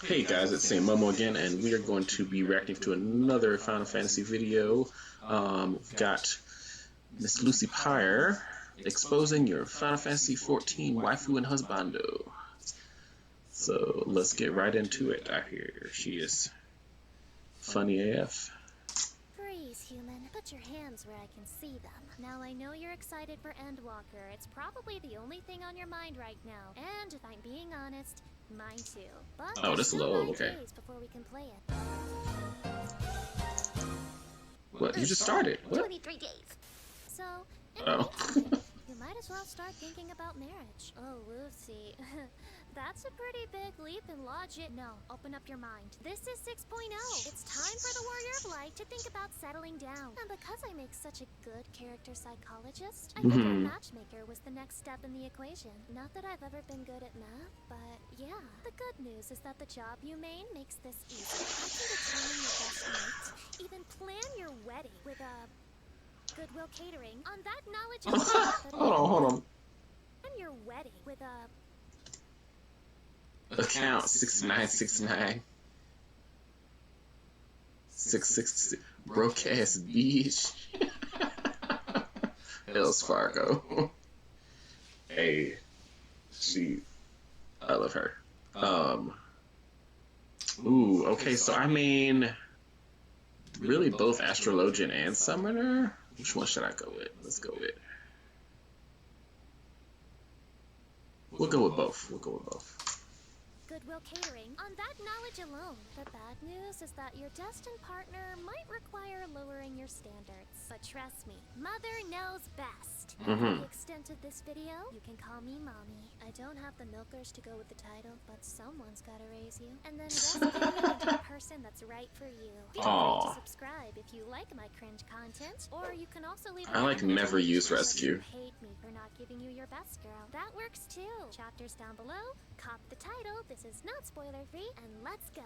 Hey guys, it's Saint Momo again, and we are going to be reacting to another Final Fantasy video. We've got Miss Lucy Pyre exposing your Final Fantasy XIV Waifu and Husbando. So let's get right into it. I hear she is funny AF. Freeze, human. Put your hands where I can see them. Now I know you're excited for Endwalker. It's probably the only thing on your mind right now. And if I'm being honest, mine too. But Oh, this low. 9 Okay. days before we can play it. What? You just started? What? 23 days. So, in the Oh. meantime, you might as well start thinking about marriage. Oh, Lucy. That's a pretty big leap in logic. No, open up your mind. This is 6.0. It's time for the Warrior of Light to think about settling down. And because I make such a good character psychologist, I figured matchmaker was the next step in the equation. Not that I've ever been good at math, but yeah. The good news is that the job you main makes this easy. I can determine your best mate, even plan your wedding with a Goodwill Catering. On that knowledge Hold on. And your wedding with a Account 6969 666 broke ass beach. Wells Fargo. Hey, I love her. Ooh, okay, so I mean, really both Astrologian and Summoner? Which one should I go with? Let's go with. We'll go with both. Goodwill Catering. On that knowledge alone, the bad news is that your destined partner might require lowering your standards. But trust me, Mother knows best. And for the extent of this video, you can call me Mommy. I don't have the milkers to go with the title, but someone's gotta raise you. And then rescue you into the person that's right for you. Feel free to subscribe if you like my cringe content, or you can also leave I like never use rescue. You hate me for not giving you your best, girl. That works too. Chapters down below. Cop the title. This is not spoiler free, and let's go.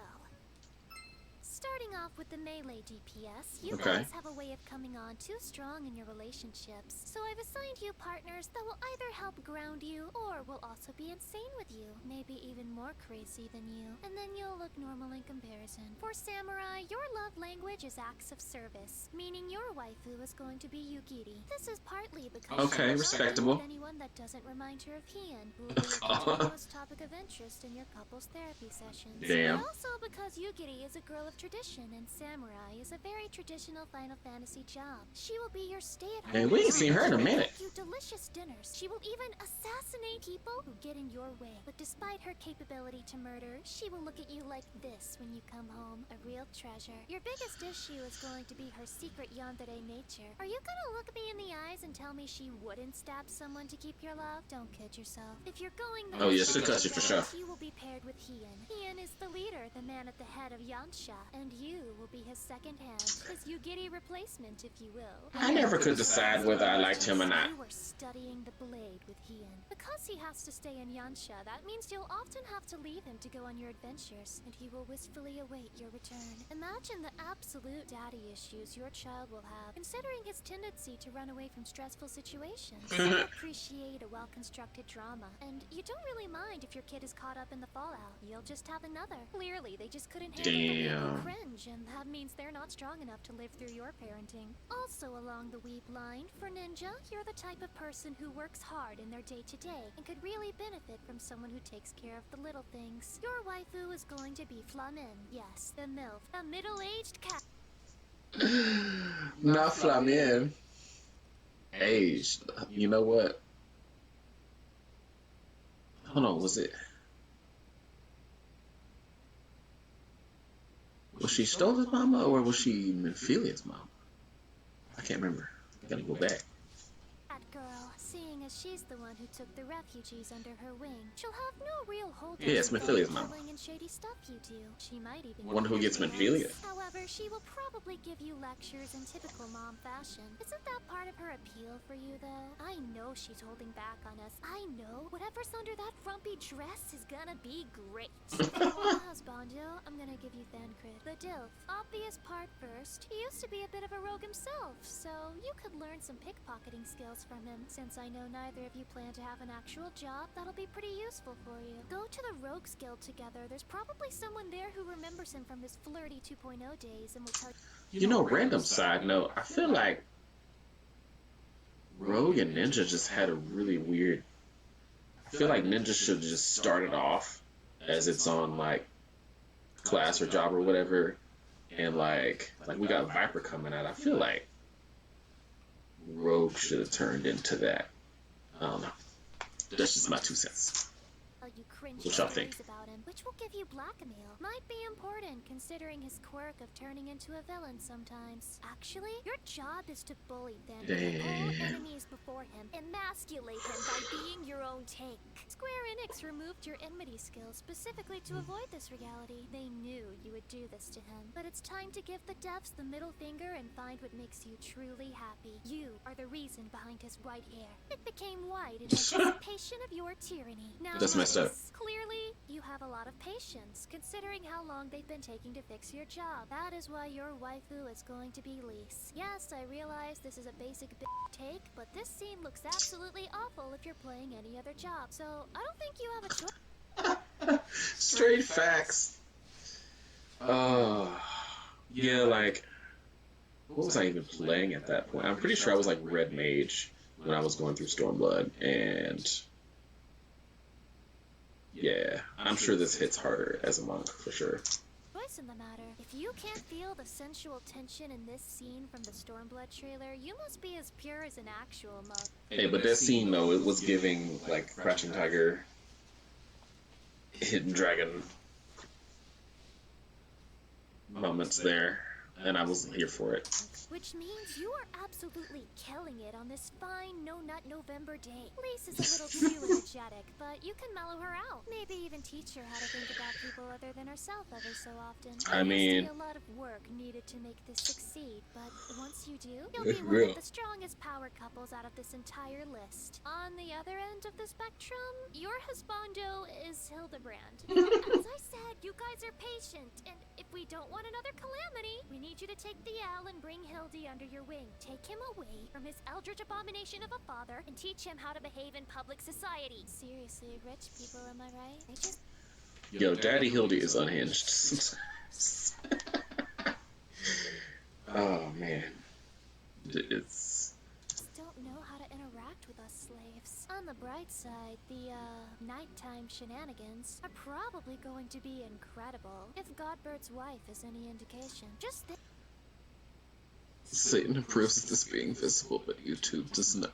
Starting off with the melee DPS, you guys have a way of coming on too strong in your relationships. So I've assigned you partners that will either help ground you or will also be insane with you. Maybe even more crazy than you. And then you'll look normal in comparison. For Samurai, your love language is acts of service, meaning your waifu is going to be Yugiri. This is partly because she respectable. with anyone that doesn't remind her of Hien, who will be a continuous topic of interest in your couple's therapy sessions. Damn. But also because Yugiri is a girl of tradition and Samurai is a very traditional Final Fantasy job. She will be your stay-at-home. Hey, we ain't seen her in a minute. Cook you delicious dinners. She will even assassinate people who get in your way. But despite her capability to murder, she will look at you like this when you come home, a real treasure. Your biggest issue is going to be her secret yandere nature. Are you gonna look me in the eyes and tell me she wouldn't stab someone to keep your love? Don't kid yourself. If you're going Oh yeah, she'll touch you for sure. She will be paired with Hien. Hien is the leader, the man at the head of Yansha, and you will be his second hand, his Yugiri replacement, if you will. I never could decide whether I liked him or not. You were studying the blade with Hien. Because he has to stay in Yansha, that means you'll often have to leave him to go on your adventures, and he will wistfully await your return. Imagine the absolute daddy issues your child will have, considering his tendency to run away from stressful situations. You appreciate a well-constructed drama, and you don't really mind if your kid is caught up in the fallout. You'll just have another. Clearly, they just couldn't handle the legal cringe, and that means they're not strong enough to live through your parenting. Also along the weeb line, for Ninja, you're the type of person who works hard in their day-to-day and could really benefit from someone who takes care of the little things. Your waifu is going to be Flamin. Yes, the MILF, a middle-aged cat. Not Flamin. Aged. You know what? Hold on, was she Stolla's mama or was she Menphelia's mama? I can't remember. I gotta go back. That girl, seeing as she's the one who took the refugees under her wing, she'll have no real hold. Yeah, it's Menphelia's mama. And shady stuff you do. She might even One who gets Menphelia. However, she will probably give you lectures in typical mom fashion. Isn't that part of her appeal for you, though? I know she's holding back on us. I know whatever's under that frumpy dress is gonna be great. Husbando Husbando, I'm gonna give you Thancred. The Dilf. Obvious part first. He used to be a bit of a rogue himself, so you could learn some pickpocketing skills from him. Since I know neither of you plan to have an actual job, that'll be pretty useful for you. Go to the Rogues Guild together. There's probably someone there who remembers him from his flirty 2.0 days and will tell you. You know, random side note, I feel like Rogue and Ninja just had a really weird... I feel like Ninja should have just started off as its own, like, class or job or whatever, and, like we got Viper coming out. I feel like Rogue should have turned into that. I don't know. That's just my 2 cents. You cringe What y'all think? about him, which will give you blackmail. Might be important considering his quirk of turning into a villain sometimes. Actually, your job is to bully them, all enemies before him, emasculate him by being your own tank. Square Enix removed your enmity skills specifically to avoid this reality. They knew you would do this to him, but it's time to give the devs the middle finger and find what makes you truly happy. You are the reason behind his white hair. It became white in anticipation of your tyranny. Now, That's messed up. clearly, you have a lot of patience, considering how long they've been taking to fix your job. That is why your waifu is going to be Lise. Yes, I realize this is a basic take, but this scene looks absolutely awful if you're playing any other job. So, I don't think you have a choice. Straight facts. Yeah, like, what was I even playing at that point? I'm pretty sure I was like Red Mage when I was going through Stormblood, and yeah, I'm sure this hits harder as a monk for sure. Choice in the matter. If you can't feel the sensual tension in this scene from the Stormblood trailer, you must be as pure as an actual monk. Hey, but that scene though, it was giving like Crouching Tiger, Hidden Dragon moments there, and I was here for it. Which means you are absolutely killing it on this fine no-nut November day. Lise is a little too energetic, but you can mellow her out. Maybe even teach her how to think about people other than herself every so often. I mean, a lot of work needed to make this succeed, but once you do, you'll be one of the strongest power couples out of this entire list. On the other end of the spectrum, your husbando is Hildebrand. As I said, you guys are patient, and if we don't want another calamity, we need you to take the L and bring Hildy under your wing. Take him away from his eldritch abomination of a father and teach him how to behave in public society. Seriously, rich people, am I right? They just... Yo, Daddy Hildy is unhinged sometimes. Oh man, it's... don't know how to interact with us slaves. On the bright side, the nighttime shenanigans are probably going to be incredible. If Godbird's wife is any indication, just think. Satan approves of this being visible, but YouTube does not.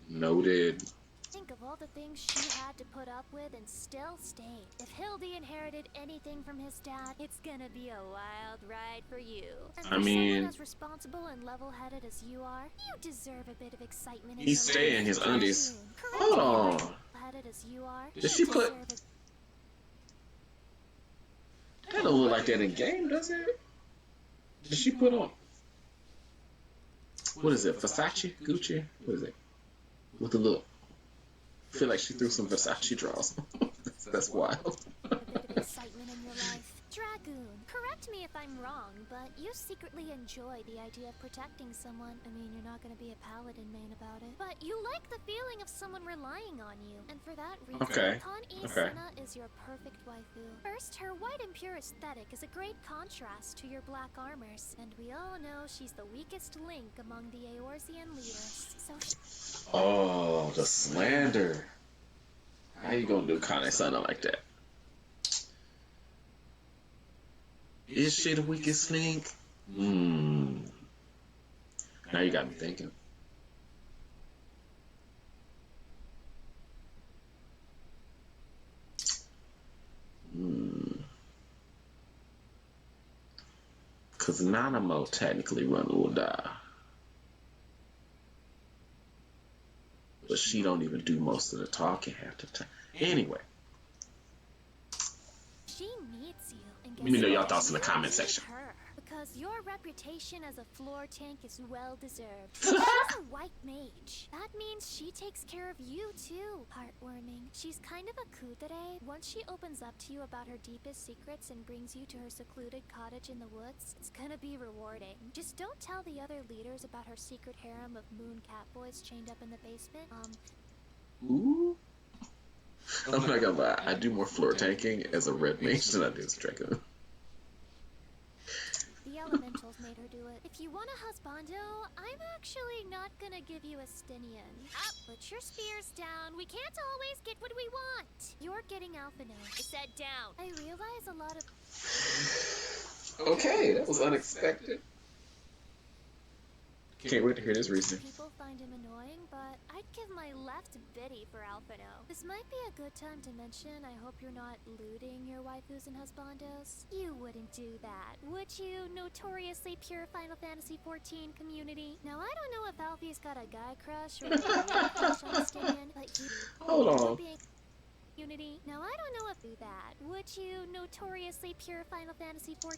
Noted. Think of all the things she had to put up with and still stayed. If Hildy inherited anything from his dad, it's gonna be a wild ride for you. And for someone as responsible and level-headed as you are, you deserve a bit of excitement. He's staying in his undies. Hold on. Did she put... That don't look like that in game, does it? Did she put on... What is it? Versace? Gucci? What is it? With the look. I feel like she threw some Versace draws. That's wild. A bit of excitement in your life. Dragoon, correct me if I'm wrong, but you secretly enjoy the idea of protecting someone. I mean, you're not going to be a paladin main about it. But you like the feeling of someone relying on you. And for that reason, Senna is your perfect waifu. First, her white and pure aesthetic is a great contrast to your black armors. And we all know she's the weakest link among the Eorzean leaders. So oh, the slander. How you gonna do Kane Senna like that? Is she the weakest link? Now you got me thinking. Because Nanamo technically run Ulda. But she don't even do most of the talking half the time. Anyway. She needs you. Let me know y'all thoughts in the comment section. Because Because your reputation as a floor tank is well deserved. She's a white mage. That means she takes care of you too. Heartwarming. She's kind of a kudere. Once she opens up to you about her deepest secrets and brings you to her secluded cottage in the woods, it's gonna be rewarding. Just don't tell the other leaders about her secret harem of moon cat boys chained up in the basement. Ooh. I'm not gonna lie, I do more floor tanking as a red mage than I do as a dragoon. The elementals made her do it. If you want a husbando, I'm actually not gonna give you a Stinian. Up, put your spears down. We can't always get what we want. You're getting Alphino. I said down. I realize a lot of... Okay, that was unexpected. Can't wait to hear this reason. People find him annoying, but I'd give my left biddy for Alphino. This might be a good time to mention I hope you're not looting your waifus and husbandos. You wouldn't do that, would you, notoriously pure Final Fantasy XIV community? Now, I don't know if Alfie's got a guy crush or a girl crush on Stanton, but you... Hold on. Unity. Now, I don't know if do that, would you, notoriously pure Final Fantasy XIV...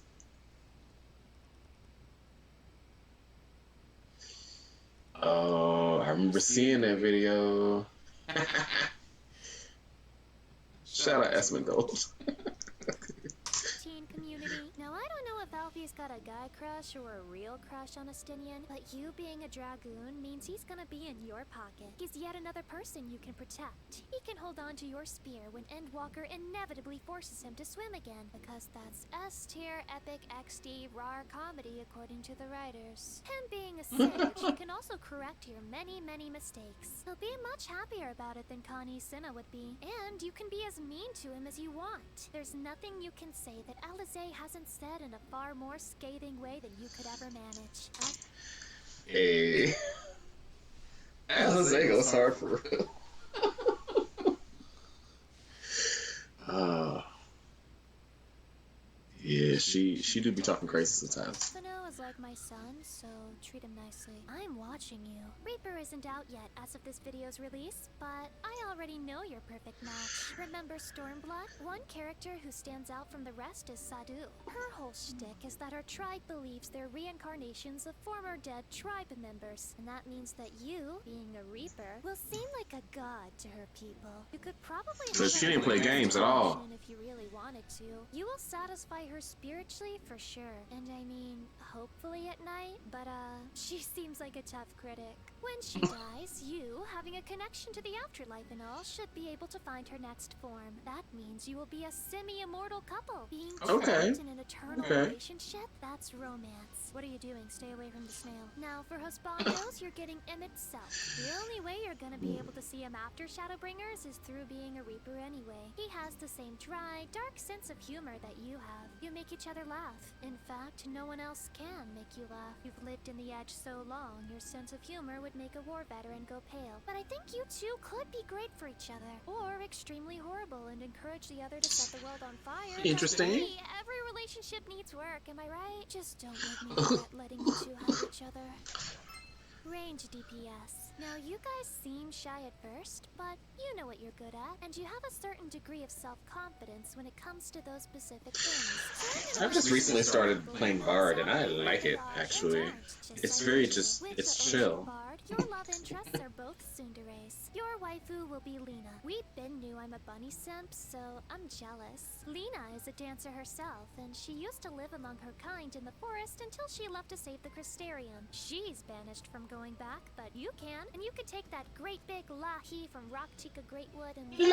Oh, I remember seeing that video. Shout out Esmongold. Teen community. Now, I don't know if Alfie's got a guy crush or a real crush on a Stinian, but you being a dragoon means he's gonna be in your pocket. He's yet another person you can protect. He can hold on to your spear when Endwalker inevitably forces him to swim again, because that's S-tier epic XD raw comedy according to the writers. Him being a sage, he can also correct your many, many mistakes. He'll be much happier about it than Connie Cinna would be, and you can be as mean to him as you want. There's nothing you can say that Alizé hasn't said in a far more scathing way than you could ever manage. Hey. Alizé goes hard for real. Yeah, she do be talking crazy sometimes. Fino is like my son, so treat him nicely. I'm watching you. Reaper isn't out yet as of this video's release, but I already know your perfect match. Remember Stormblood? One character who stands out from the rest is Sadu. Her whole shtick is that her tribe believes they're reincarnations of former dead tribe members, and that means that you, being a Reaper, will seem like a god to her people. You could probably But she didn't play games at all. If you really wanted to. You will satisfy her spiritually for sure, and I mean, hopefully at night, but she seems like a tough critic. When she dies, you, having a connection to the afterlife and all, should be able to find her next form. That means you will be a semi-immortal couple. Being trapped in an eternal relationship, that's romance. What are you doing? Stay away from the snail. Now, for husbandos, you're getting him itself. The only way you're gonna be able to see him after Shadowbringers is through being a Reaper anyway. He has the same dry, dark sense of humor that you have. You make each other laugh. In fact, no one else can make you laugh. You've lived in the Edge so long, your sense of humor would make a war veteran go pale. But I think you two could be great for each other, or extremely horrible and encourage the other to set the world on fire. Interesting. Hey, every relationship needs work, am I right? Just don't let me regret letting you two have each other. Range DPS. Now, you guys seem shy at first, but you know what you're good at, and you have a certain degree of self-confidence when it comes to those specific things. I've just recently started playing Bard, and I like it, actually. It's very it's chill. Your love interests are both tsunderes. Your waifu will be Lena. We Ben knew I'm a bunny simp, so I'm jealous. Lena is a dancer herself, and she used to live among her kind in the forest until she left to save the Crystarium. She's banished from going back, but you can, and you can take that great big lahi from Rock Chica Greatwood and play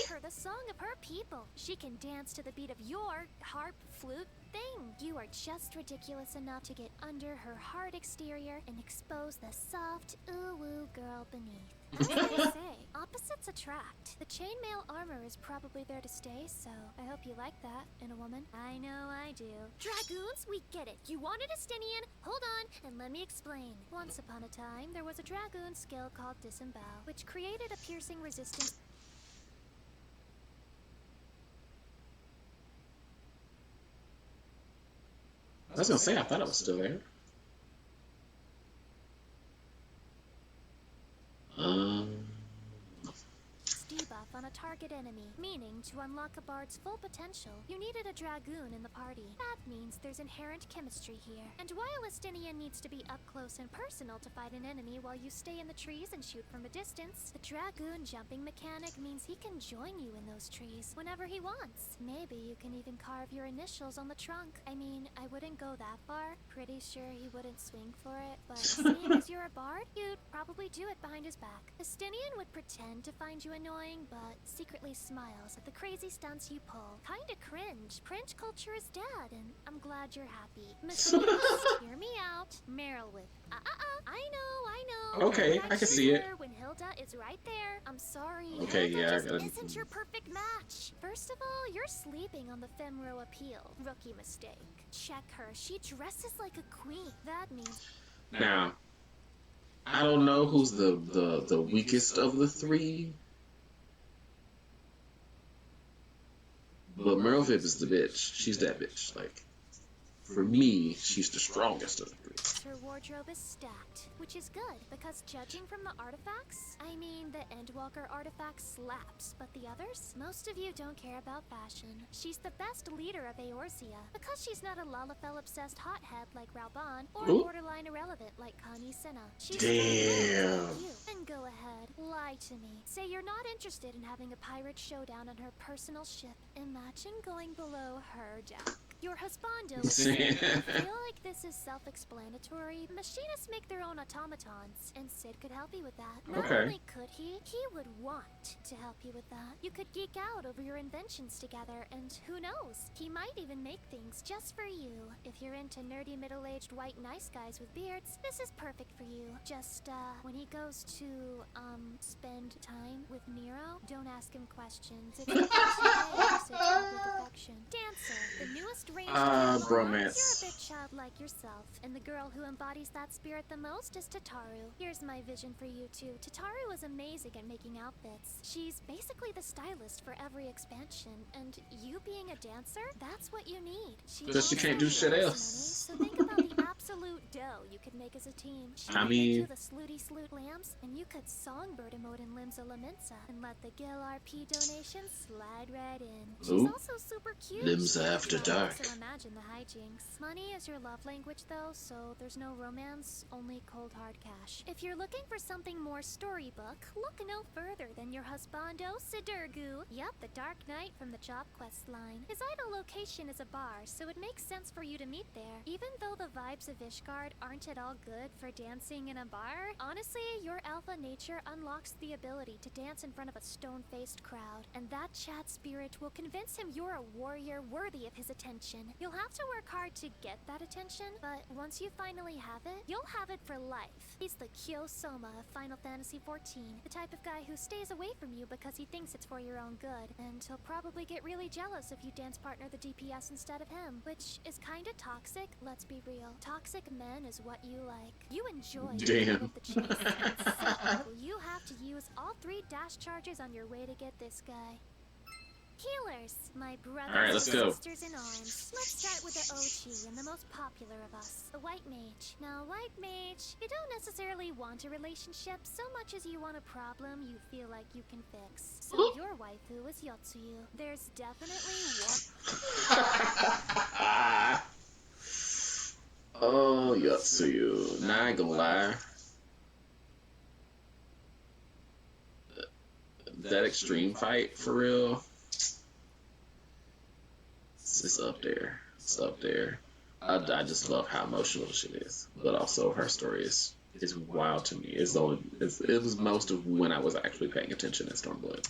her the song of her people. She can dance to the beat of your harp, flute, thing. You are just ridiculous enough to get under her hard exterior and expose the soft, ooh-woo girl beneath. As they say, opposites attract. The chainmail armor is probably there to stay, so I hope you like that in a woman. I know I do. Dragoons, we get it. You wanted a Stinian? Hold on, and let me explain. Once upon a time, there was a dragoon skill called Disembowel, which created a piercing resistance. I was gonna say, I thought it was still there. Debuff on a target enemy, meaning Meaning, to unlock a bard's full potential, you needed a dragoon in the party. That means there's inherent chemistry here. And while Estinian needs to be up close and personal to fight an enemy while you stay in the trees and shoot from a distance, the dragoon jumping mechanic means he can join you in those trees whenever he wants. Maybe you can even carve your initials on the trunk. I mean, I wouldn't go that far. Pretty sure he wouldn't swing for it, but seeing as you're a bard, you'd probably do it behind his back. Estinian would pretend to find you annoying, but secretly smiles at the crazy stunts you pull. Kinda cringe. Cringe culture is dead, and I'm glad you're happy. Machinist, hear me out. Meryl with, I know. Okay, I can see it. When Hilda is right there. I'm sorry. Okay, Hilda yeah, just isn't your perfect match. First of all, you're sleeping on the Femro appeal. Rookie mistake. Check her. She dresses like a queen. That means... Now, I don't know who's the weakest of the three, but Merle Vip is the bitch. She's that bitch. Like, for me, she's the strongest of the three. Her wardrobe is stacked, which is good, because judging from the artifacts, I mean, the Endwalker artifact slaps, but the others? Most of you don't care about fashion. She's the best leader of Eorzea, because she's not a Lalafell-obsessed hothead like Rauban, or borderline irrelevant like Connie Senna. She's Damn. you. And go ahead, lie to me. Say you're not interested in having a pirate showdown on her personal ship. Imagine going below her deck. Your husbando. I feel like this is self-explanatory. Machinists make their own automatons, and Sid could help you with that. Not only could he would want to help you with that. You could geek out over your inventions together, and who knows, he might even make things just for you. If you're into nerdy middle-aged white nice guys with beards, this is perfect for you. Just, when he goes to, spend time with Nero, don't ask him questions. It's affection. Dancer, the newest range bromance. You're a bit childlike yourself, and the girl who embodies that spirit the most is Tataru. Here's my vision for you two. Tataru is amazing at making outfits. She's basically the stylist for every expansion, and you being a dancer, that's what you need. Because she can't do shit else. Money, so think about the absolute dough you could make as a team. She could make you the slooty sloot lambs, and you could songbird emote in Limsa Laminsa, and let the Gil RP donations slide right in. She's also super cute. Limsa After Dark. So imagine the hijinks. Money is your love language though, so there's no romance, only cold hard cash. If you're looking for something more storybook, look no further than your husbando, Sidurgu. Yup, the Dark Knight from the Job Quest line. His idle location is a bar, so it makes sense for you to meet there. Even though the vibes of Ishgard aren't at all good for dancing in a bar, honestly, your alpha nature unlocks the ability to dance in front of a stone-faced crowd, and that chat spirit will convince him you're a warrior worthy of his attention. You'll have to work hard to get that attention, but once you finally have it, you'll have it for life. He's the Kyo-Soma of Final Fantasy XIV, the type of guy who stays away from you because he thinks it's for your own good, and he'll probably get really jealous if you dance partner the DPS instead of him, which is kinda toxic, let's be real. Toxic men is what you like. You enjoy the chase. So you have to use all 3 dash charges on your way to get this guy. Healers, my brothers and sisters in arms. Let's start with the OG and the most popular of us, the White Mage. Now, White Mage, you don't necessarily want a relationship so much as you want a problem you feel like you can fix. So your waifu is Yotsuyu. There's definitely one. Oh, Yotsuyu. Nah, I ain't gonna lie. That extreme fight, for real. It's up there. It's up there. I just love how emotional shit is, but also her story is wild to me. It was most of when I was actually paying attention in Stormblood.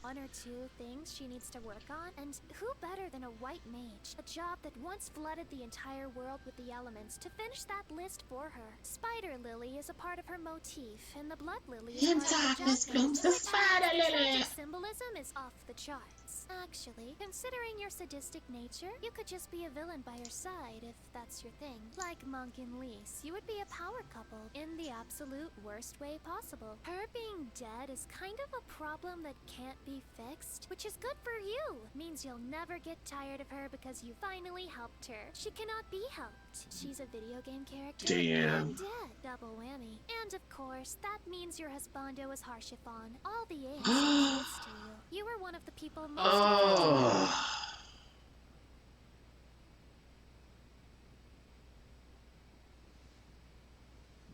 1 or 2 things she needs to work on, and who better than a white mage? A job that once flooded the entire world with the elements to finish that list for her. Spider Lily is a part of her motif, and the Blood Lily is part of her job. The symbolism is off the charts. Actually, considering your sadistic nature, you could just be a villain by her side if that's your thing. Like Monk and Lise, you would be a power couple in the absolute worst way possible. Her being dead is kind of a problem that can't be fixed, which is good for you. Means you'll never get tired of her because you finally helped her. She cannot be helped. She's a video game character Damn. and dead. Double whammy. And of course, that means your husbando is Harshifon. All the A's are close to you. You were one of the people most Oh.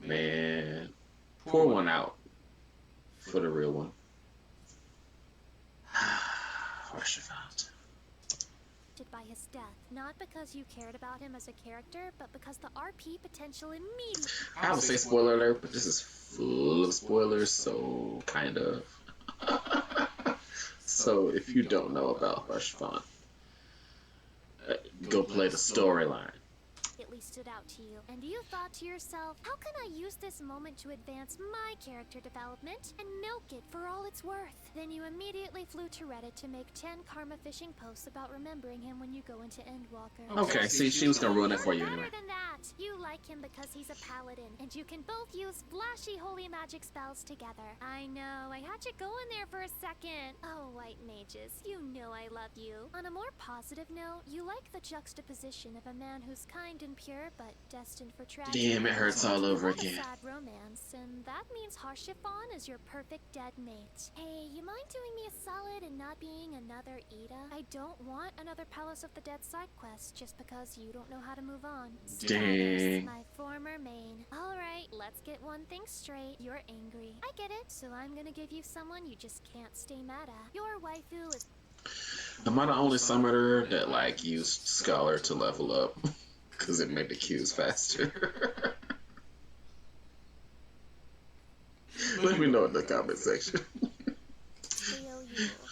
Man. Pour one out for the real one. Harshifon. by his death, not because you cared about him as a character, but because the RP potential immediately... I would say spoiler alert, but this is full of spoilers, so kind of. So if you don't know about Harshifon, go play the storyline. stood out to you, and you thought to yourself, how can I use this moment to advance my character development and milk it for all it's worth? Then you immediately flew to Reddit to make 10 karma fishing posts about remembering him when you go into Endwalker. Okay, see, she was gonna ruin it for you anyway. Better than that, you like him because he's a paladin, and you can both use flashy holy magic spells together. I know, I had you go in there for a second. Oh, white mages, you know I love you. On a more positive note, you like the juxtaposition of a man who's kind and pure, but destined for tragedy. Damn, it hurts all over again. Sad romance, and that means Harshifon is your perfect dead mate. Hey, you mind doing me a solid and not being another Ida? I don't want another Palace of the Dead side quest just because you don't know how to move on. Dang. My former main. Alright, let's get one thing straight. You're angry. I get it, so I'm gonna give you someone you just can't stay mad at. Your waifu is... Am I the only summoner that, like, used Scholar to level up? Because it made the queues faster. Let me know in the comment section.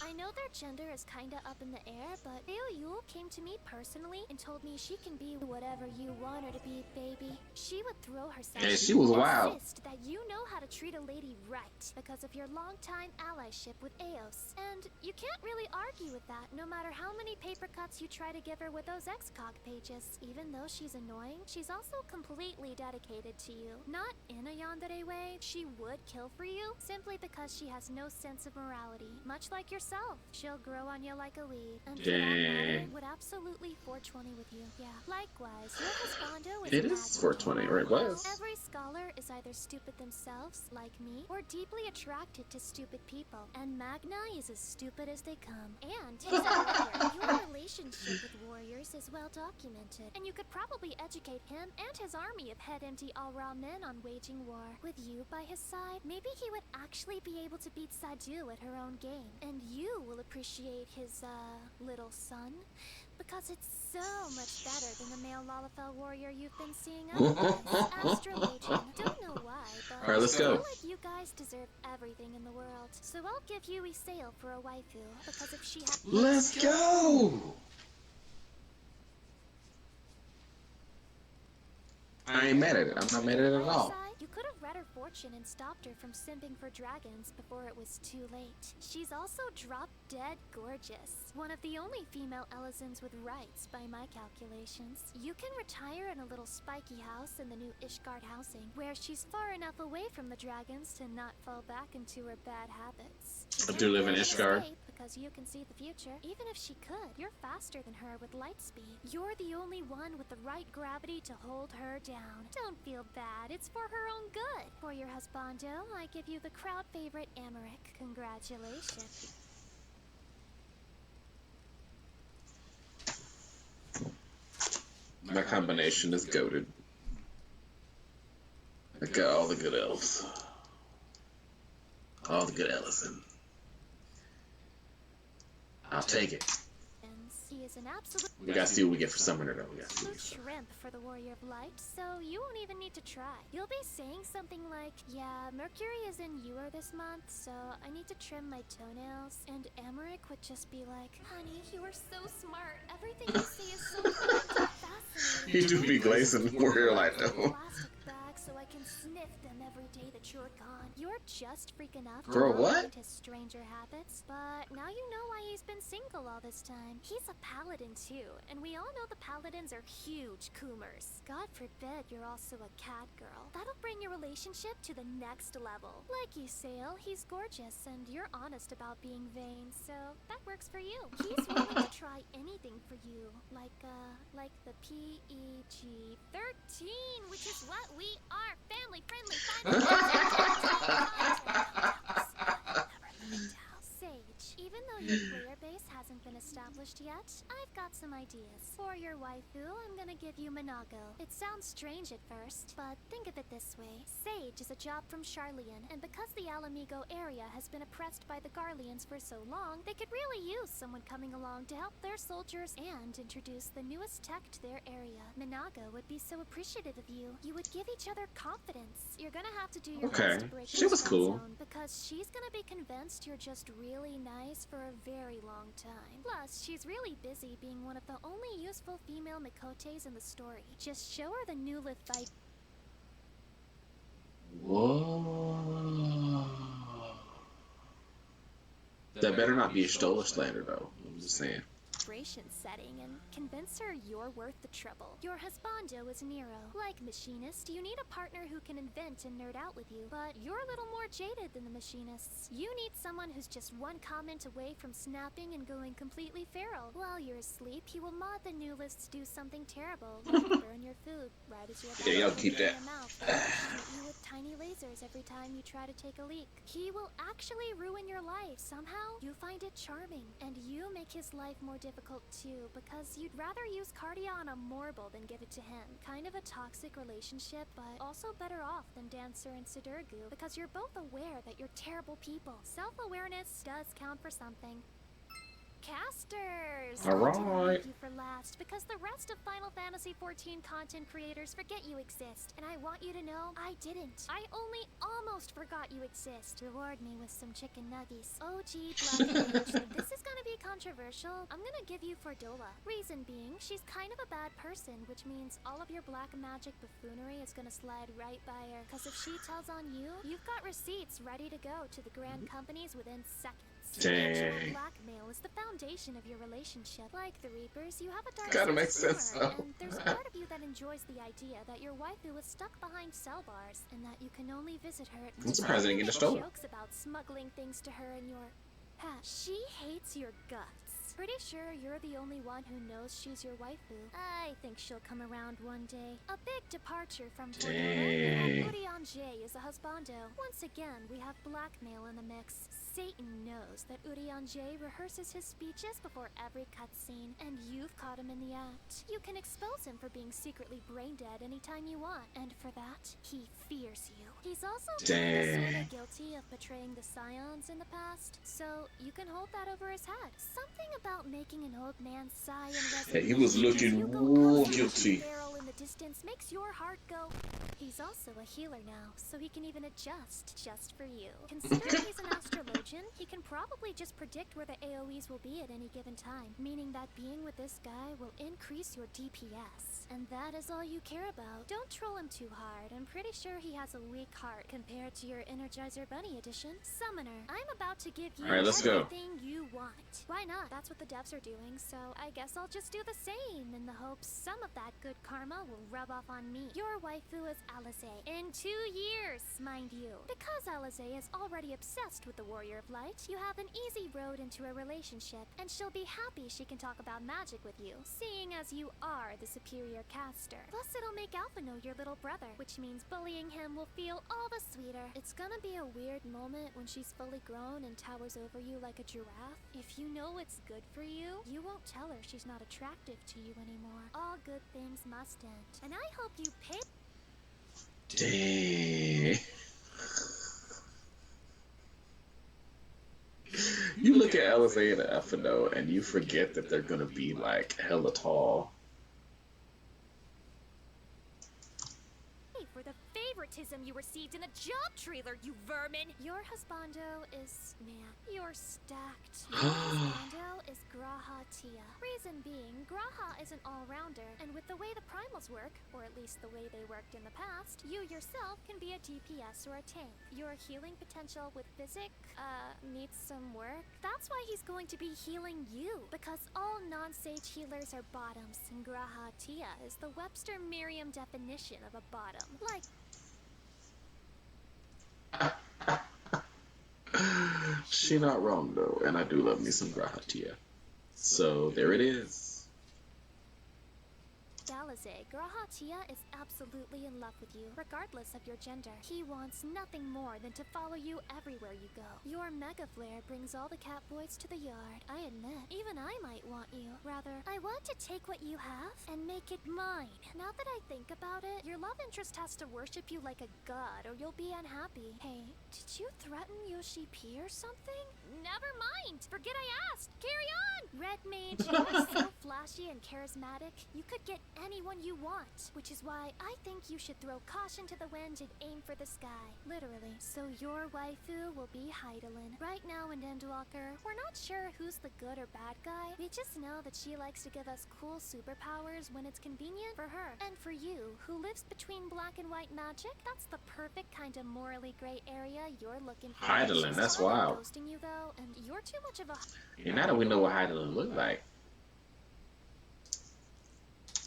I know their gender is kinda up in the air, but Yule came to me personally and told me she can be whatever you want her to be, baby. She would throw herself. Yeah, she was wild. Insist that you know how to treat a lady right because of your longtime allyship with Eos. And you can't really argue with that, no matter how many paper cuts you try to give her with those XCOG pages. Even though she's annoying, she's also completely dedicated to you. Not in a yandere way, she would kill for you, simply because she has no sense of morality. Much like yourself, she'll grow on you like a weed. And for that matter, would absolutely 420 with you. Yeah. Likewise, your husbando is... It is 420, or it was. Every scholar is either stupid themselves, like me, or deeply attracted to stupid people. And Magna is as stupid as they come. And, your relationship with warriors is well documented. And you could probably educate him and his army of head-empty all-raw men on waging war. With you by his side, maybe he would actually be able to beat Sadu at her own game. And you will appreciate his, little son. Because it's so much better than the male Lalafell warrior you've been seeing otherwise. Astro Legion. Don't know why, but Alright, let's go. I feel like you guys deserve everything in the world. So I'll give you Isail for a waifu. Because if she had... Let's go! I ain't mad at it. I'm not mad at it at all. You could have read her fortune and stopped her from simping for dragons before it was too late. She's also drop-dead gorgeous. One of the only female Elizons with rights, by my calculations. You can retire in a little spiky house in the new Ishgard housing, where she's far enough away from the dragons to not fall back into her bad habits. I do live in Ishgard. Because you can see the future. Even if she could, you're faster than her with light speed. You're the only one with the right gravity to hold her down. Don't feel bad, it's for her own good. For your husbando, I give you the crowd favorite Amaric. Congratulations. My combination is goated. I got all the good elves. All the good Ellison. I'll take it. He is an absolute... We gotta see what we get for Summoner, though. We gotta see what we get. Shrimp for the Warrior of Light, so you won't even need to try. You'll be saying something like, yeah, Mercury is in Ewer this month, so I need to trim my toenails. And Amaric would just be like, honey, you are so smart. Everything you say is so correct and fascinating. He do be glazing Warrior Light, though. Plastic bag so I can sniff them every day that you're gone. You're just freak enough Girl, to what? mind his stranger habits, but now you know why he's been single all this time. He's a paladin too, and we all know the paladins are huge coomers. God forbid you're also a cat girl. That'll bring your relationship to the next level. Like you, Sail, he's gorgeous, and you're honest about being vain, so that works for you. He's willing to try anything for you, like the PEG-13, which is what we are, family-friendly, Sage, even though your player base hasn't been established yet, I've got some ideas. For your waifu, I'm gonna give you Minago. It sounds strange at first, but think of it this way. Sage is a job from Charlian, and because the Alamigo area has been oppressed by the Garleans for so long, they could really use someone coming along to help their soldiers and introduce the newest tech to their area. Minago would be so appreciative of you. You would give each other confidence. You're gonna have to do your best to break She was the cool. zone, because she's gonna be convinced you're just really nice for a very long time. Plus, she's really busy being one of the only useful female Mikotes in the story. Just show her the new lift fight. Whoa. That better not be a Stola slander, though. I'm just saying. Setting and convince her you're worth the trouble. Your husbando is Nero. Like Machinist, you need a partner who can invent and nerd out with you, but you're a little more jaded than the Machinists. You need someone who's just one comment away from snapping and going completely feral. While you're asleep, he will mod the new lists do something terrible, like burn your food right as you're about Yeah, y'all to keep open that. your mouth, shoot you with tiny lasers every time you try to take a leak. He will actually ruin your life somehow. You find it charming, and you make his life more difficult too, because you'd rather use Cardia on a Morble than give it to him. Kind of a toxic relationship, but also better off than Dancer and Sidurgu, because you're both aware that you're terrible people. Self-awareness does count for something. Casters! All I didn't right. leave you for last, because the rest of Final Fantasy XIV content creators forget you exist, and I want you to know I didn't. I only almost forgot you exist. Reward me with some chicken nuggies. OG Black Mage, this is gonna be controversial. I'm gonna give you Fordola. Reason being, she's kind of a bad person, which means all of your black magic buffoonery is gonna slide right by her, because if she tells on you, you've got receipts ready to go to the grand companies within seconds. Dang. Blackmail is the foundation of your relationship. Like the Reapers, you have a dark Kinda sense makes of humor, sense, though. and there's a part of you that enjoys the idea that your waifu is stuck behind cell bars, and that you can only visit her at I'm surprised I didn't get a stolen. jokes about smuggling things to her in your She hates your guts. Pretty sure you're the only one who knows she's your waifu. I think she'll come around one day. A big departure from Dang. Urianger is a husbando. Once again, we have blackmail in the mix. Satan knows that Urianger rehearses his speeches before every cutscene, and you've caught him in the act. You can expose him for being secretly brain dead anytime you want, and for that, he fears you. He's also sort of guilty of betraying the Scions in the past, so you can hold that over his head. Something about making an old man sigh and Yeah, he was looking real guilty. barrel in the distance makes your heart go. He's also a healer now, so he can even adjust just for you. Considering he's an astrologian, he can probably just predict where the AoEs will be at any given time, meaning that being with this guy will increase your DPS. And that is all you care about. Don't troll him too hard. I'm pretty sure he has a weak heart compared to your Energizer Bunny edition. Summoner, I'm about to give you Alright, let's go. everything you want. Why not? That's what the devs are doing, so I guess I'll just do the same in the hopes some of that good karma will rub off on me. Your waifu is Alize. In 2 years, mind you. Because Alize is already obsessed with the Warrior of Light, you have an easy road into a relationship, and she'll be happy she can talk about magic with you, seeing as you are the superior caster. Plus, it'll make Alpha know your little brother, which means bullying him will feel all the sweeter. It's gonna be a weird moment when she's fully grown and towers over you like a giraffe. If you know it's good for you, you won't tell her she's not attractive to you anymore. All good things must end. And I hope you pay. Dang. You look at Alize and Alphino and you forget that they're gonna be like hella tall. For the favoritism baptism you received in a job trailer, you vermin! Your husbando is... man, you're stacked. Your husbando is Graha Tia. Reason being, Graha is an all-rounder, and with the way the primals work, or at least the way they worked in the past, you yourself can be a DPS or a tank. Your healing potential with physic, needs some work. That's why he's going to be healing you, because all non-sage healers are bottoms, and Graha Tia is the Webster Merriam definition of a bottom. Like... She not wrong though, and I do love me some Grahatia. So there it is. Dalize, Graha Tia is absolutely in love with you, regardless of your gender. He wants nothing more than to follow you everywhere you go. Your Mega Flare brings all the cat boys to the yard. I admit, even I might want you. Rather, I want to take what you have and make it mine. Now that I think about it, your love interest has to worship you like a god or you'll be unhappy. Hey, did you threaten Yoshi P or something? Never mind! Forget I asked! Carry on! Red Mage, you are so flashy and charismatic, you could get anyone you want, which is why I think you should throw caution to the wind and aim for the sky. Literally. So your waifu will be Heidelin. Right now in Endwalker, we're not sure who's the good or bad guy. We just know that she likes to give us cool superpowers when it's convenient for her. And for you, who lives between black and white magic, that's the perfect kind of morally gray area you're looking for. Heidelin, that's wild. Ghosting you though, and you're too much of a Now that we know what Heidelin look like.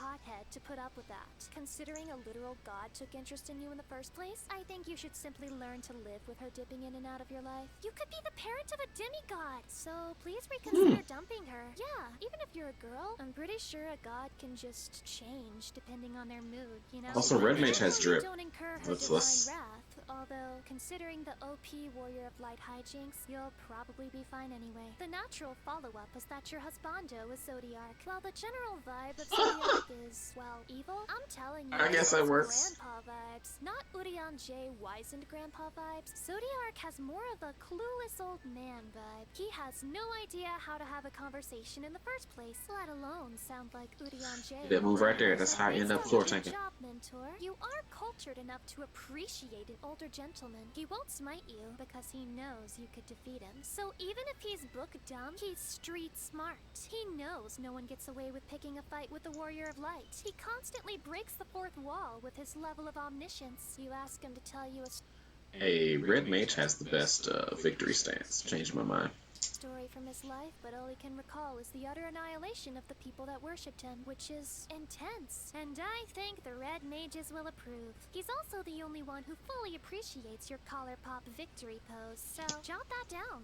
hothead to put up with that. Considering a literal god took interest in you in the first place, I think you should simply learn to live with her dipping in and out of your life. You could be the parent of a demigod, so please reconsider dumping her. Yeah, even if you're a girl, I'm pretty sure a god can just change depending on their mood, you know? Also, Red Mage has drip. Don't incur her Let's divine wrath, although considering the OP Warrior of Light hijinks, you'll probably be fine anyway. The natural follow-up is that your husbando is Zodiark. While the general vibe of Zodiark is, well, evil, I'm telling you, I guess that works. grandpa vibes, not Urian J. wizened grandpa vibes. Zodiark has more of a clueless old man vibe. He has no idea how to have a conversation in the first place, let alone sound like Urian J. That move right there, that's how I end up floor tanking. Good job, mentor. You are cultured enough to appreciate an older gentleman. He won't smite you because he knows you could defeat him. So even if he's book dumb, he's street smart. He knows no one gets away with picking a fight with the Warrior of Light. He constantly breaks the fourth wall with his level of omniscience. You ask him to tell you a Hey, Red Mage has the best victory stance. Changed my mind. story from his life, but all he can recall is the utter annihilation of the people that worshipped him, which is intense. And I think the Red Mages will approve. He's also the only one who fully appreciates your collar pop victory pose, so jot that down.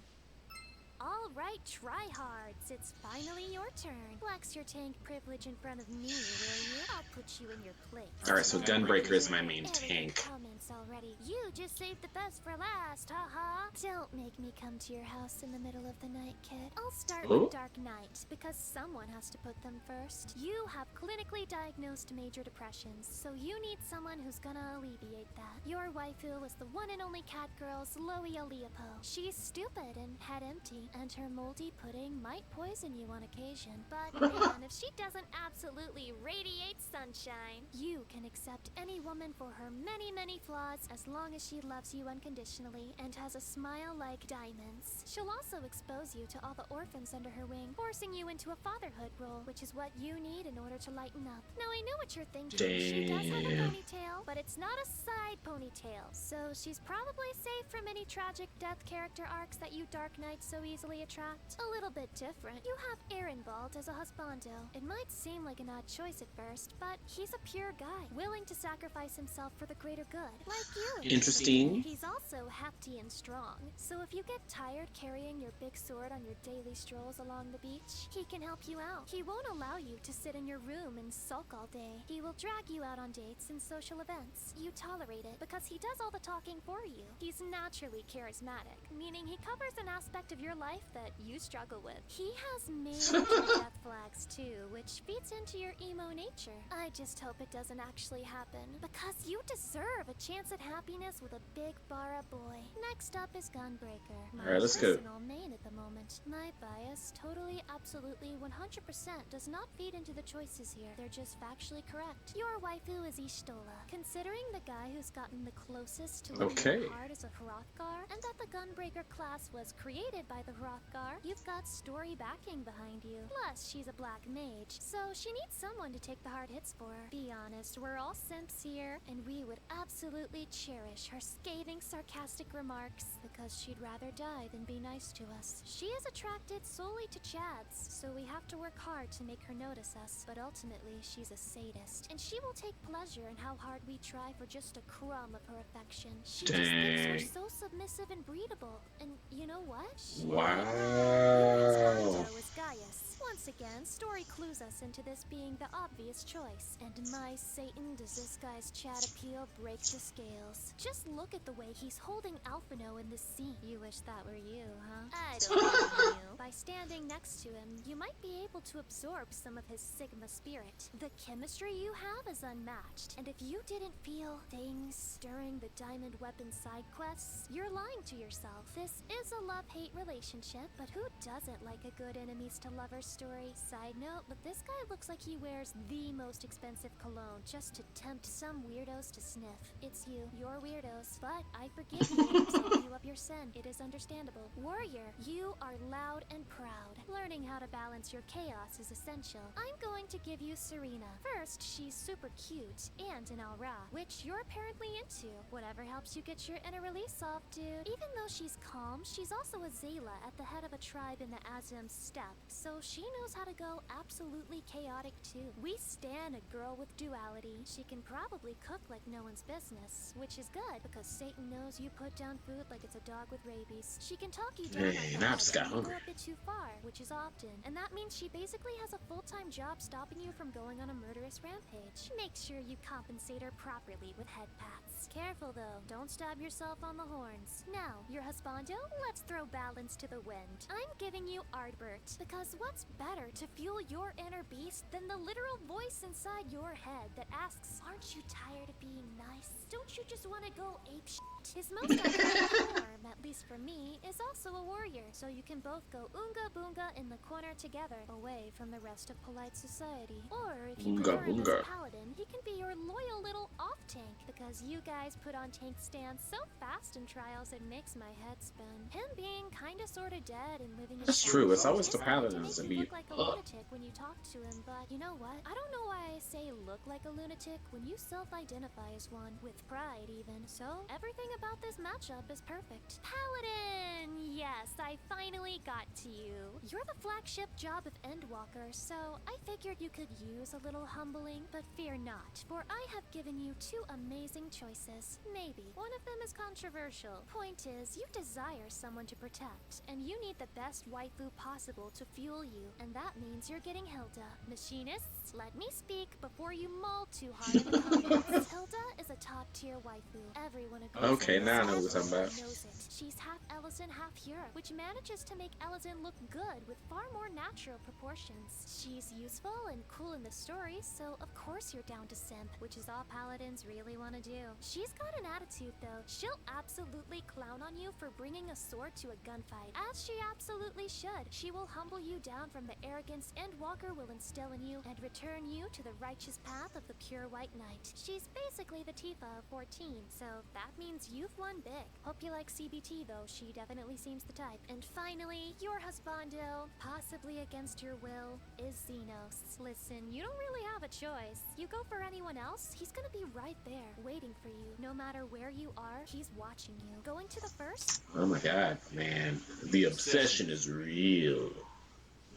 Alright, tryhards, it's finally your turn. Flex your tank privilege in front of me, will you? I'll put you in your place. Alright, so Gunbreaker is my main Everything tank. comments already. You just saved the best for last, haha. Don't make me come to your house in the middle of the night, kid. I'll start Oh? with Dark Knight, because someone has to put them first. You have clinically diagnosed major depressions, so you need someone who's gonna alleviate that. Your waifu is the one and only cat girl, Sloia Leopo. She's stupid and head empty, and her moldy pudding might poison you on occasion. But man, if she doesn't absolutely radiate sunshine, you can accept any woman for her many, many flaws as long as she loves you unconditionally and has a smile like diamonds. She'll also expose you to all the orphans under her wing, forcing you into a fatherhood role, which is what you need in order to lighten up. Now, I know what you're thinking. She does have a Damn. ponytail, but it's not a side ponytail, so she's probably safe from any tragic death character arcs that you Dark Knights so easily attract. A little bit different. You have Ehrenwald as a husbando. It might seem like an odd choice at first, but he's a pure guy, willing to sacrifice himself for the greater good, like you. Interesting. He's also hefty and strong, so if you get tired carrying your big sword on your daily strolls along the beach, he can help you out. He won't allow you to sit in your room and sulk all day. He will drag you out on dates and social events. You tolerate it because he does all the talking for you. He's naturally charismatic, meaning he covers an aspect of your life that you struggle with. He has major death flag sex too, which feeds into your emo nature. I just hope it doesn't actually happen, because you deserve a chance at happiness with a big Bara boy. Next up is Gunbreaker, my Alright, let's go. personal main at the moment. My bias, totally, absolutely, 100% does not feed into the choices here. They're just factually correct. Your waifu is Ishtola. Considering the guy who's gotten the closest to winning Okay. your heart as a Hrothgar, and that the Gunbreaker class was created by the Hrothgar, you've got story backing behind you. Plus, she's a black mage, so she needs someone to take the hard hits for her. Be honest, we're all simps here, and we would absolutely cherish her scathing, sarcastic remarks, because she'd rather die than be nice to us. She is attracted solely to chads, so we have to work hard to make her notice us, but ultimately, she's a sadist, and she will take pleasure in how hard we try for just a crumb of her affection. She just thinks we're so submissive and breedable, and you know what? Wow. Husbando is Gaius. Once again, story clues us into this being the obvious choice. And my Satan, does this guy's chat appeal break the scales? Just look at the way he's holding Alphino in this scene. You wish that were you, huh? I don't blame you. By standing next to him, you might be able to absorb some of his Sigma spirit. The chemistry you have is unmatched, and if you didn't feel things during the Diamond Weapon side quests, you're lying to yourself. This is a love-hate relationship, but who doesn't like a good enemies to lovers story? Side note, but this guy looks like he wears the most expensive cologne just to tempt some weirdos to sniff. It's you, you're weirdos, but I forgive you for setting you up your sin. It is understandable. Warrior, you are loud and proud. Learning how to balance your chaos is essential. I'm going to give you Serena. First, she's super cute and an aura, which you're apparently into. Whatever helps you get your inner release off, dude. Even though she's calm, she's also a Zayla at the head of a tribe in the Azem steppe, so she knows how to go absolutely chaotic too. We stan a girl with duality. She can probably cook like no one's business, which is good because Satan knows you put down food like it's a dog with rabies. She can talk you down like Now I just got go hungry. a bit too far, which is often, and that means she basically has a full-time job stopping you from going on a murderous rampage. Make sure you compensate her properly with head pats. Careful though, don't stab yourself on the horns. Now, your husbando, let's throw balance to the wind. I'm giving you Ardbert, because what's better to fuel your inner beast than the literal voice inside your head that asks, aren't you tired of being nice? Don't you just want to go ape shit? His most iconic form, at least for me, is also a warrior, so you can both go Oonga Boonga in the corner together, away from the rest of polite society. Or if you Oonga prefer him as Boonga. a paladin, he can be your loyal little off-tank, because you guys put on tank stands so fast in trials it makes my head spin. Him being kinda sorta dead and living in That's true. It's always is the going to paladins that make you be look like a lunatic when you talk to him, but you know what? I don't know why I say look like a lunatic when you self-identify as one, with pride even. So, everything about this matchup is perfect. Paladin! Yes, I finally got to you. You're the flagship job of Endwalker, so I figured you could use a little humbling, but fear not, for I have given you two amazing choices. Maybe. One of them is controversial. Point is, you desire someone to protect, and you need the best waifu possible to fuel you, and that means you're getting Hilda. Machinists, let me speak before you maul too hard in the comments. Hilda is a top-tier waifu. Everyone agrees. Okay, on now I this. know what we're talking about. Everyone knows it. She's half Ellison, half Hura, which manages to make Ellison look good with far more natural proportions. She's useful and cool in the story, so of course you're down to simp, which is all paladins really want to do. She's got an attitude though. She'll absolutely clown on you for bringing a sword to a gunfight, as she absolutely should. She will humble you down from the arrogance Endwalker will instill in you and return you to the righteous path of the pure white knight. She's basically the Tifa of 14, so that means you've won big. Hope you like CBT though, she definitely seems the type. And finally, your husbando, possibly against your will, is Xenos. Listen, you don't really have a choice. You go for anyone else, he's gonna be right there, waiting for you. No matter where you are, he's watching you. Going to the first? Oh my god, man. The obsession is real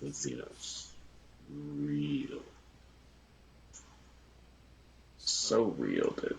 with Xenos. Real. So real that,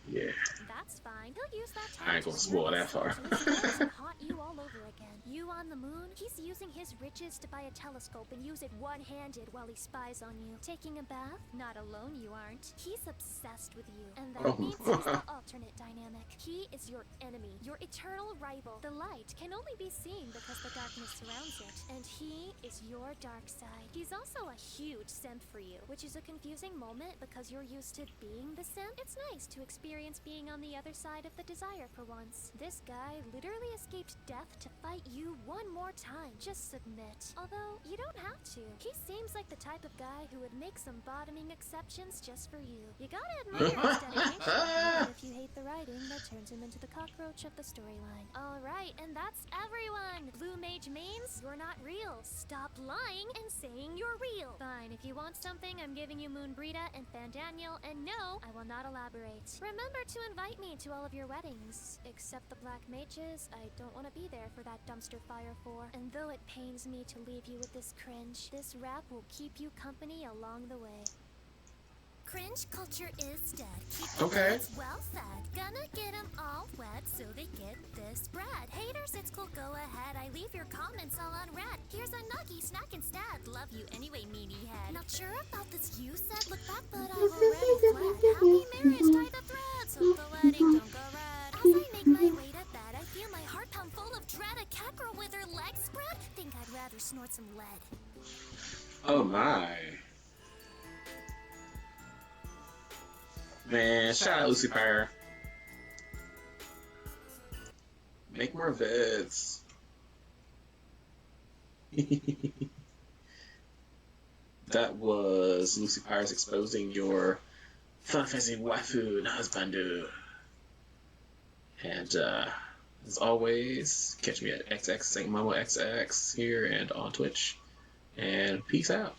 yeah. That's fine. mind, he'll use that time I ain't to gonna spoil that stir far. up his feelings and haunt you all over again. You on the moon, he's using his riches to buy a telescope and use it one-handed while he spies on you. Taking a bath? Not alone you aren't. He's obsessed with you, and that means he's the alternate dynamic. He is your enemy, your eternal rival. The light can only be seen because the darkness surrounds it, and he is your dark side. He's also a huge simp for you, which is a confusing moment because you're used to being the simp. It's nice to experience being on the other side of the desire for once. This guy literally escaped death to fight you one more time. Just submit. Although, you don't have to. He seems like the type of guy who would make some bottoming exceptions just for you. You gotta admire his dedication, even if you hate the writing that turns him into the cockroach of the storyline. Alright, and that's everyone! Blue Mage means you're not real. Stop lying and saying you're real. Fine, if you want something, I'm giving you Moon Brita and Fandaniel, and no, I will not elaborate. Remember to invite me to all of your weddings. Except the Black Mages, I don't want to be there for that dumpster fire for. And though it pains me to leave you with this cringe, this rap will keep you company along the way. Cringe culture is dead. Keep the kids well fed. Gonna get them all wet so they get this bread. Haters, it's cool, go ahead. I leave your comments all unread. Here's a nuggy snack instead. Love you anyway, meanie head. Not sure about this you said. Look back, but I've already fled. Happy marriage, tie the threads. Hope the wedding don't go red. As I make my way to bed, I feel my heart pump full of dread. A cat girl with her legs spread. Think I'd rather snort some lead. Oh my. Man, shout out Lucy Pyre. Make more vids. That was Lucy Pyre's exposing your Final Fantasy Waifu and Husbando. And as always, catch me at XxsaintmomoxX here and on Twitch. And peace out.